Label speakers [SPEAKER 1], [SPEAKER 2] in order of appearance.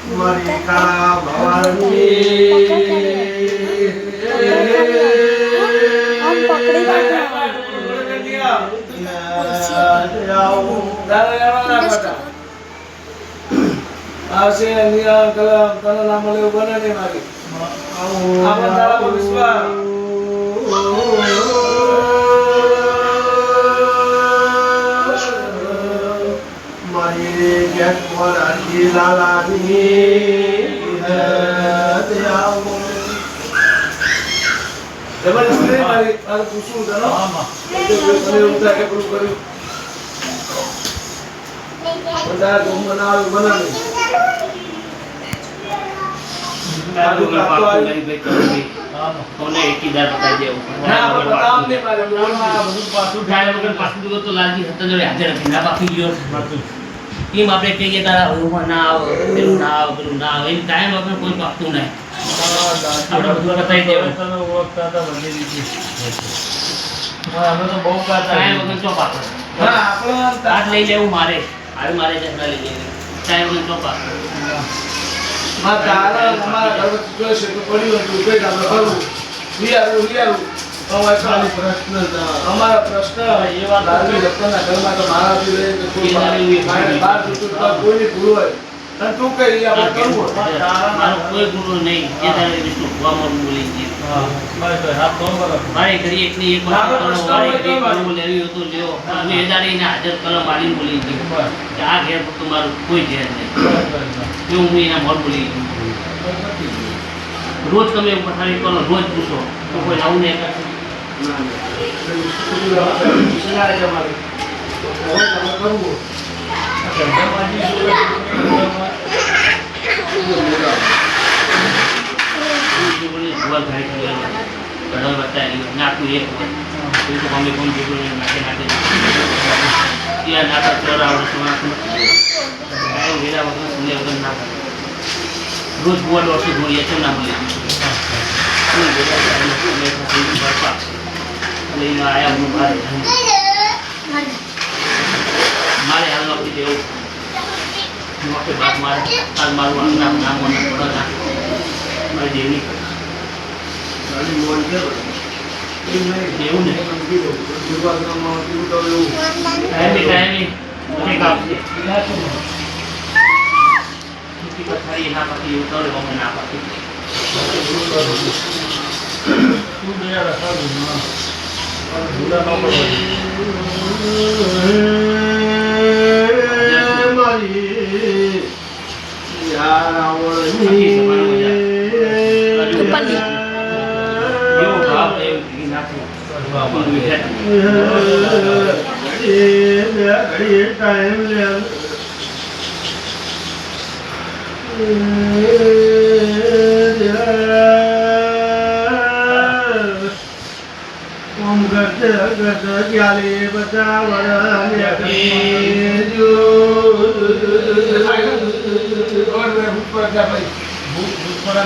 [SPEAKER 1] मरिका भवानी
[SPEAKER 2] हम पकड़े
[SPEAKER 1] आसे निया कला नाम ले बने नहीं मारी आवन तारा को विश्वास मारी गेट पर अंजी लालानी है त्यागो जबरदस्ती मारी और पूछूं जानो ये उठा के प्रूव करी बता दो बना
[SPEAKER 3] आलू में पापू नहीं बेच करूंगी तूने 1000 बता दिया
[SPEAKER 1] ना बताओ नहीं मारे
[SPEAKER 3] બધું પાછું થાય વગર પાછું દીધું તો લાલજી હતા જોડે હાજર હતી ના બાકી ગયો ટીમ આપણે કહીએ તારા રૂમમાં ના આવ પેલું ના આવ એ ટાઈમ વગર કોઈ પાકતું નહીં આપણે બધું બતાવી દેવું તને ઓળખતા હતા બધી રીતે અમે તો બહુ કરતા ટાઈમ વગર શું પાકતો
[SPEAKER 1] હા આપણે
[SPEAKER 3] આજ લઈ લેવું મારે હાલ મારે જતા લઈ લેવું ટાઈમ વગર શું પાકતો
[SPEAKER 1] માં તારા અમારા ઘરમાં જો છે તો પડ્યું હતું કે આપણે કરવું વિયારું અમારો ખાલી પ્રશ્ન અમારા પ્રશ્ન એ વાત લાલજી રત્નના ઘરમાં તો મારાથી રહે કે કોઈ બાર જતું તો કોઈની ભૂલ હોય અને તું કઈ આપણે કરવું
[SPEAKER 3] મારો કોઈ ગુનો નહીં જે તારે વિષ્ણુ ભગવાન બોલી છે
[SPEAKER 1] હા બસ હા તો બરાબર
[SPEAKER 3] મારે ઘડી એકની એક વાત કરો મારે ઘડી ગુનો લેવી હતો લ્યો હું એદારીને હાજર કરવા માલી બોલી છે કે આ ઘેર તો મારું કોઈ ઘેર નહીં જો હું એના મોર બોલી રોજ તમે પથારી કરો રોજ પૂછો તો કોઈ આવું નહીં કરશે રોજ બોલ વર્ષે બોલીએ કેમ ના બોલીએ આયા હું મારે હાલ નોકરી દેવું નોકરી બાદ મારે હાલ મારું નામ પડતા મારી દેવની એવું ને ટાઈમે આવશે પથારી ના પાકી એવું કરે અમે ના પાકી
[SPEAKER 1] टाइम ले ओम गत गत ज्ञाले बचावर जो और मैं ऊपर जा भाई